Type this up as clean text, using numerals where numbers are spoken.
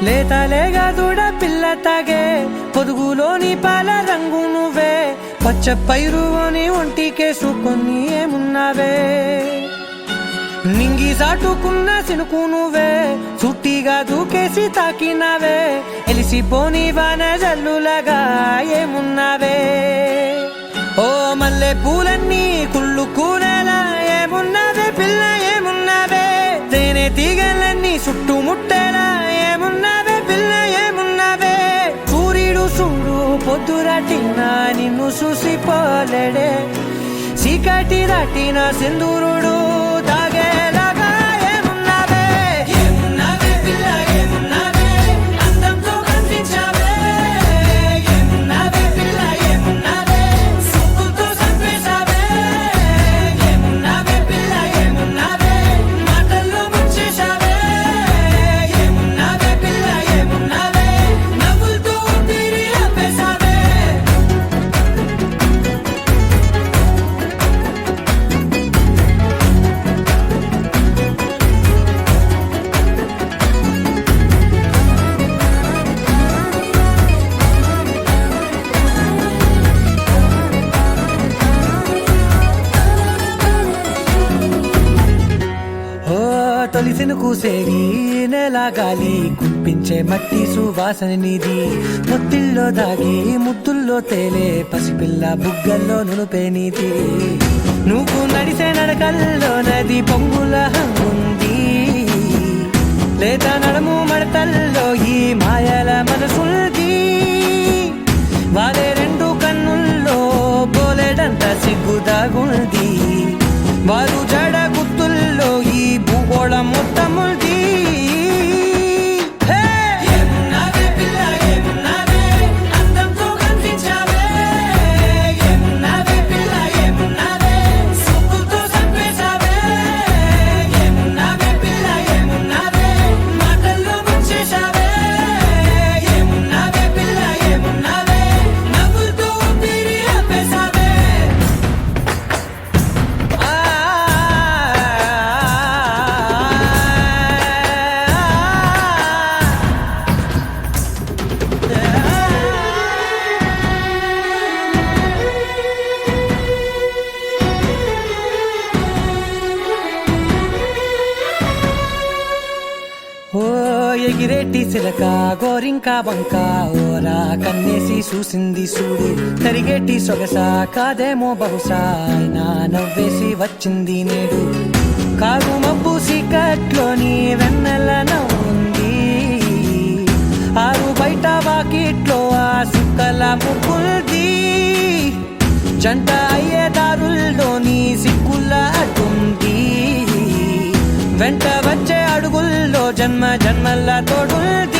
లేతలేగా దూడ పిల్ల తాగే పొదుగులోని పాల రంగు నువ్వే పచ్చ పైరుని ఒంటికేసుకొని ఏమున్నావే నింగి సాటుకున్న సినుకు నువ్వే చుట్టిగా దూకేసి తాకినావే ఎలిసిపోని వాన జల్లులగా ఏమున్నావే ఓ మల్లె పూలన్నీ కుళ్ళు కూరేలా ఏమున్నావే పిల్ల ఏమున్నావే తేనె తీగలన్నీ చుట్టుముట్టేలా ఏమున్నావే పిల్ల ఏమున్నావే సూర్యుడు చూడు పొద్దురాటిన నిన్ను చూసిపోలేడే చీకటి దాటిన సింధూరుడు తాగేలాగా ఏమున్నావే ఏమున్నావే పిల్ల ఏమున్నావే అందంతో కనిపించావే ఏమున్నావే పిల్ల ఏమున్నావే సుక్కుతో చంపేశావే ఏమున్నావే పిల్ల ఏమున్నావే మాటల్లో ముంచేశావే ఏమున్నావే పిల్ల ఏమున్నావే నవ్వులతో ఊపిరి ఆపేశావే తొలిసిన కూసేరి నెల గాలి కుప్పించే మట్టి సువాసన నీది ముత్తిల్లో దాగి ముద్దుల్లో తేలే పసిపిల్ల బుగ్గల్లో నునుపే నీది నువ్వు నడిసే నడకల్లో నది పొంగుల హంగుంది లేత నడము మడతల్లో ఈ మాయల మనసుంది వాలే రెండు కన్నుల్లో బోలెడంత సిగ్గుదాగుంది వారు జడ గుత్తుల్లో ఈ భూగోళం మొత్తముంది ఏమున్నావే పిల్ల ఏమున్నావే అందంతో కనిపించావే ఏమున్నావే పిల్ల ఏమున్నావే సుక్కుతో చంపేశావే ఏమున్నావే పిల్ల ఏమున్నావే మాటల్లో ముంచేశావే ఏమున్నావే పిల్ల ఏమున్నావే నవ్వులతో ఊపిరి ఆపేశావే ఓ ఎగిరేటి సిలక గోరింక వంక ఓరా కన్నేసి చూసింది చూడు తరిగేటి సొగస కాదేమో బహుశా అయినా నవ్వేసి వచ్చింది నేడు కారు మబ్బు సీకట్లోని వెన్నెల నవ్వుంది ఆరు బయట వాకిట్లో ఆ సుక్కల ముగ్గుల్ది జంట అయ్యే దారుల్లోని సిగ్గుల అడ్డుంది వెంట వచ్చే అడుగుల్లో జన్మ జన్మల తోడుంది